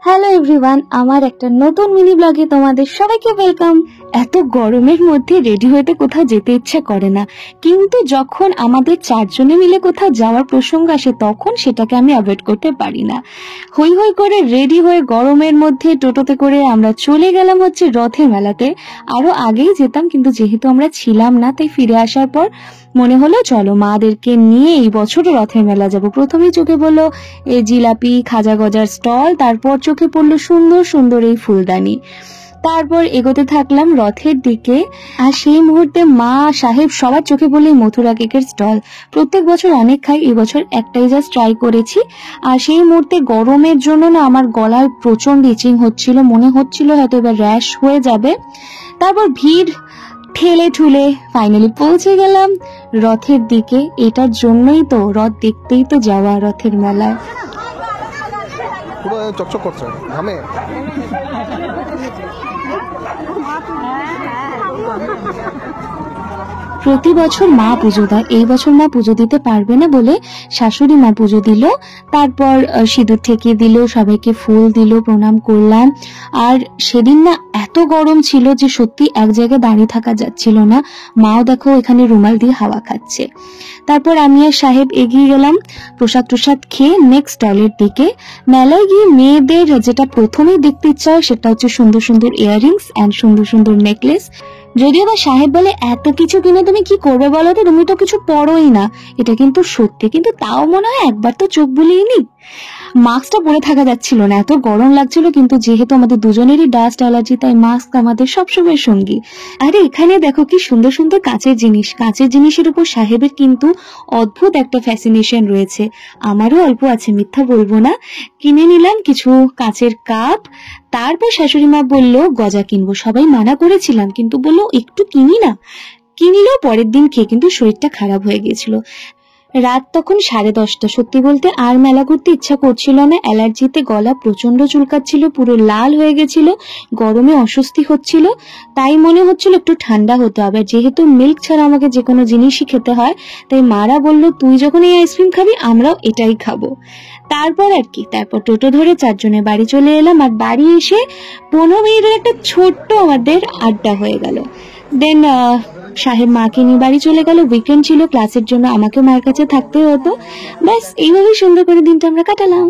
Hello everyone, আমার একটা নতুন মিনি ব্লগে তোমাদের সবাইকে ওয়েলকাম। এত গরমের মধ্যে রেডি হতে কোথাও যেতে ইচ্ছা করে না, কিন্তু যখন আমাদের চারজনে মিলে কোথাও যাওয়ার প্রসঙ্গ আসে তখন সেটাকে আমি অ্যাভয়েড করতে পারি না। হই হই করে রেডি হয়ে গরমের মধ্যে টোটোতে করে আমরা চলে গেলাম হচ্ছে রথের মেলাতে। আরো আগেই যেতাম, কিন্তু যেহেতু আমরা ছিলাম না তাই ফিরে আসার পর মনে হলো চলো মাদেরকে নিয়ে এই বছরও রথের মেলা যাব। প্রথমেই চোখে পড়লো এই জিলাপি খাজা গজার স্টল, তারপর চোখে পড়লো সুন্দর সুন্দর এই ফুলদানি। তারপর এগোতে থাকলাম রথের দিকে, আর সেই মুহূর্তে মা সাহেব সবার চোখে পড়লো মথুরা কেকের স্টল। প্রত্যেক বছর অনেক খাই, এবছর একটাই জাস্ট ট্রাই করেছি। আর সেই মুহূর্তে গরমের জন্য না আমার গলায় প্রচন্ড ইচিং হচ্ছিল, মনে হচ্ছিল হয়তো এবার র্যাশ হয়ে যাবে। তারপর ভিড় ঠেলে ঠুলে ফাইনালি পৌঁছে গেলাম রথের দিকে। এটার জন্যই তো রথ দেখতেই তো যাওয়া রথের মেলায়। পুরো চকচক করছে ঘামে। প্রতি বছর মা পুজো দেয়, এই বছর মা পুজো দিতে পারবে না বলে শাশুড়ি মা পুজো দিল। তারপর সিঁদুর ঠেকিয়ে দিল, সবাইকে ফুল দিল, প্রণাম করলাম। আর সেদিন না এত গরম ছিল যে সত্যি এক জায়গায় দাঁড়িয়ে থাকা যাচ্ছিল না। মাও দেখো এখানে রুমাল দিয়ে হাওয়া খাচ্ছে। তারপর আমি আর সাহেব এগিয়ে গেলাম প্রসাদ খেয়ে নেক্সট স্টলের দিকে। মেলায় গিয়ে মেয়েদের যেটা প্রথমেই দেখতে ইচ্ছা হয় সেটা হচ্ছে সুন্দর সুন্দর ইয়াররিংস অ্যান্ড সুন্দর সুন্দর নেকলেস। যদিও বা সাহেব বলে এত কিছু কিনে তুমি কি করবে বলো তো, তুমি তো কিছু পড়োই না। এটা কিন্তু সত্যি, কিন্তু তাও মনে হয় একবার তো চোখ বুলিয়ে নি। মাস্কটা পরে থাকা যাচ্ছিল না, এত গরম লাগছিল, কিন্তু যেহেতু আমাদের দুজনেরই ডাস্ট অ্যালার্জি তাই মাস্ক আমাদের সবসময় সঙ্গী। আরে এখানে দেখো কি সুন্দর সুন্দর কাঁচের জিনিস। কাঁচের জিনিসের উপর সাহেবের কিন্তু অদ্ভুত একটা ফ্যাসিনেশন রয়েছে। আমারও অল্প আছে, মিথ্যা বলবো না। কিনে নিলাম কিছু কাঁচের কাপ। তারপর শাশুড়ি মা বললো গজা কিনবো, সবাই মানা করেছিলাম কিন্তু বললো একটু কিনি না। কিনলেও পরের দিন খেয়ে কিন্তু শরীরটা খারাপ হয়ে গেছিল। রাত তখন 10:30। সত্যি বলতে আর মেলা ঘুরতে ইচ্ছা করছিল না, অ্যালার্জিতে গলা প্রচন্ড চুলকাচ্ছিল, পুরো লাল হয়ে গেছিল, গরমে অস্বস্তি হচ্ছিল। তাই মনে হচ্ছিল একটু ঠান্ডা হতে হবে। যেহেতু মিল্ক ছাড়া আমাকে যে কোনো জিনিসই খেতে হয়, তাই মারা বললো তুই যখন এই আইসক্রিম খাবি আমরাও এটাই খাবো। তারপর টোটো ধরে চারজনে বাড়ি চলে এলাম। আর বাড়ি এসে 15 মিনিটের একটা ছোট্ট আমাদের আড্ডা হয়ে গেল। দেন সাহেব মাকে নিয়ে বাড়ি চলে গেল। উইকেন্ড ছিল, ক্লাসের জন্য আমাকে মায়ের কাছে থাকতে হতো। ব্যাস এইভাবেই সুন্দর করে দিনটা আমরা কাটালাম।